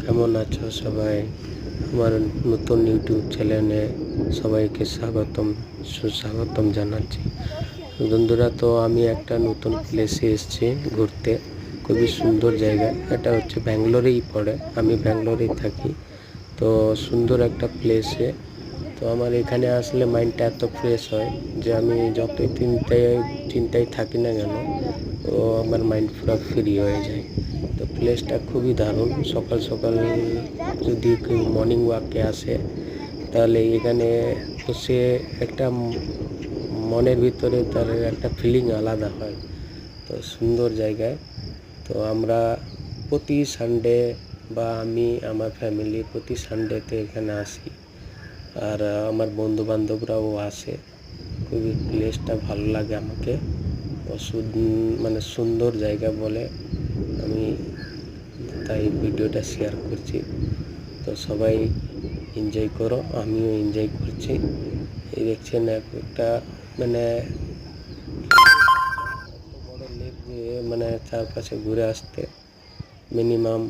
কেমন আছো সবাই? আমার নতুন ইউটিউব চ্যানেলে সবাইকে সুস্বাগতম জানাচ্ছি। বন্ধুরা, তো আমি একটা নতুন প্লেসে এসেছি ঘুরতে। খুবই সুন্দর জায়গা। এটা হচ্ছে ব্যাঙ্গালোরেই পড়ে, আমি ব্যাঙ্গালোরেই থাকি। তো সুন্দর একটা প্লেসে, তো আমার এখানে আসলে মাইন্ডটা এত ফ্রেশ হয় যে আমি যতই চিন্তায় থাকি না কেন, তো আমার মাইন্ড পুরো ফ্রি হয়ে যায়। তো প্লেসটা খুবই দারুণ। সকাল সকাল যদি কেউ মর্নিং ওয়াকে আসে, তাহলে এখানে বসে একটা মনের ভিতরে তার একটা ফিলিং আলাদা হয়। তো সুন্দর জায়গায়। তো আমরা প্রতি সানডে বা আমি আমার ফ্যামিলি প্রতি সানডেতে এখানে আসি। আর আমার বন্ধু বান্ধবরাও আসে। খুবই প্লেসটা ভালো লাগে আমাকে। মানে সুন্দর জায়গা বলে আমি তাই ভিডিওটা শেয়ার করছি। তো সবাই এনজয় করো, আমিও এনজয় করছি। এই দেখছেন একটা মানে এত বড় লেক যে মানে চারপাশে ঘুরে আসতে মিনিমাম